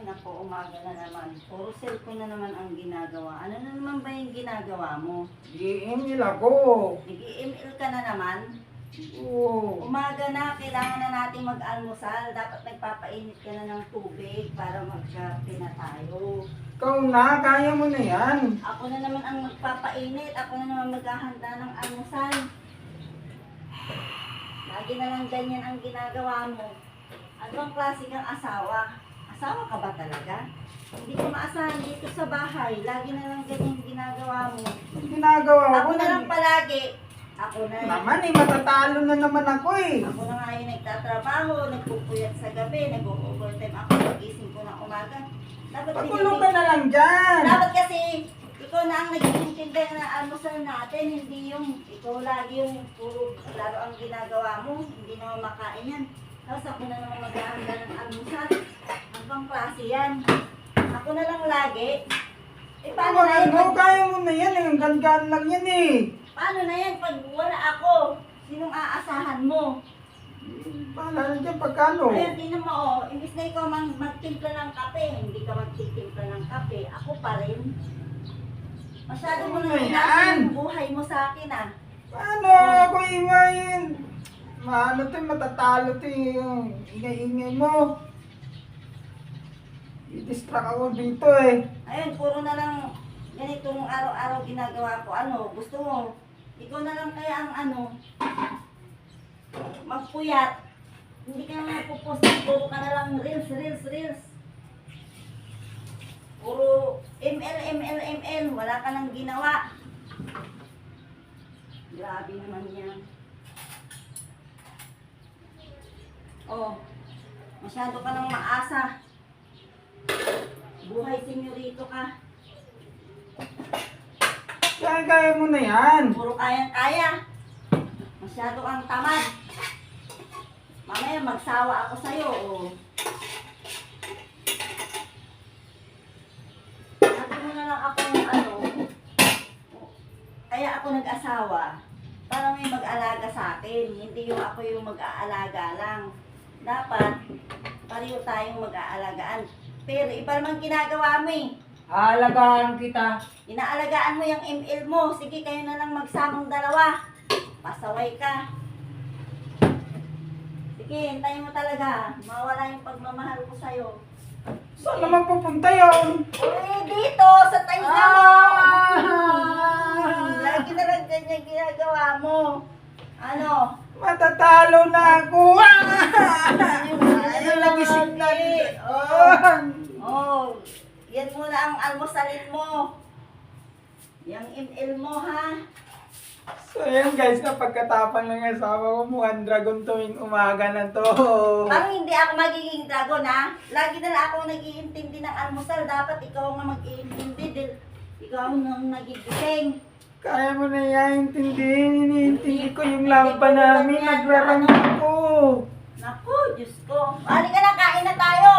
Naku, umaga na naman. Puro cellphone na naman ang ginagawa. Ano na naman ba yung ginagawa mo? Nag-i-email ako. Nag-i-email ka na naman? Oo. Umaga na, kailangan na natin mag-almusal. Dapat nagpapainit ka na ng tubig para magkape na tayo. Ikaw na, kaya mo na yan. Ako na naman ang magpapainit. Ako na naman maghahanda ng almusal. Lagi na lang ganyan ang ginagawa mo. Ano bang klase kang asawa? Asawa ka ba talaga? Hindi ko maasahan dito sa bahay. Lagi na lang ganyan ginagawa mo. Ginagawa ko Ako na lang palagi. Ako na. Naman matatalo na naman ako eh. Ako na nga yung nagtatrabaho, nagpupuyat sa gabi, nag-overtime ako, nagising ko ng umaga. Dapat Pagulong ka na lang dyan. Dapat kasi, ikaw na ang nag-iintindi na almusal natin, hindi yung, ikaw lagi yung puro laro ang ginagawa mo, hindi naman makain yan. Tapos ako na naman maghahanda ng almusal. Ang pang klase yan. Ako na lang lagi. Eh paano na yan? Kaya mo na yan eh. Ang gan lang yan eh. Paano na yan pag wala ako? Sinong aasahan mo? Paala na dyan pagkano. Ayun, tingnan mo, oh, imbis na ikaw magtimpla ng kape, hindi ka magtitimpla ng kape, ako pa rin. Masyado mo nang inasin yung buhay mo sa akin, ah. Paano ako iwain? Maano to, matatalo to yung ingay-ingay mo. I-distract ako dito eh. Ayun, puro na lang ganitong araw-araw ginagawa ko. Ano, gusto mo, ikaw na lang kaya ang ano, magpuyat. Hindi ka na magpupost, puro ka na lang reels. Puro ML, wala ka nang ginawa. Grabe naman yan. Oh, masyado ka nang maasa. Buhay senyorito ka. Kaya mo na yan. Puro kayang-kaya. Masyado kang tamad. Mamaya magsawa ako sa'yo. Oh. Sabi mo na lang ako ano. Kaya ako nag-asawa. Para may mag-alaga sa akin. Hindi yung ako yung mag-aalaga lang. Dapat, pareho tayong mag-aalagaan. Pero iba naman ginagawa mo eh. Aalagaan kita. Inaalagaan mo yung ML mo. Sige, kayo na lang magsamang dalawa. Pasaway ka. Sige, hintayin mo talaga. Mawala yung pagmamahal ko sa'yo. Saan naman pupunta yun? Uy, dito! Sa tainga mo! Lagi na lang ganyan ginagawa mo. Ano? Matatalo na ako. Ano nagising na rin. Oh, yan muna ang almusalin mo. Yung ML mo, ha? So yun guys, napagkatapang ng asawa ko, mukhang dragon tuwing umaga na to. Parang hindi ako magiging dragon, ha? Lagi na lang ako nag-iintindi ng almusal. Dapat ikaw nga mag-iintindi. Ikaw nang nagigising. Kaya mo na yan, iniintindi ko yung lampa namin, nagrarang ko. Naku, Diyos ko. Balik ka na, kain na tayo.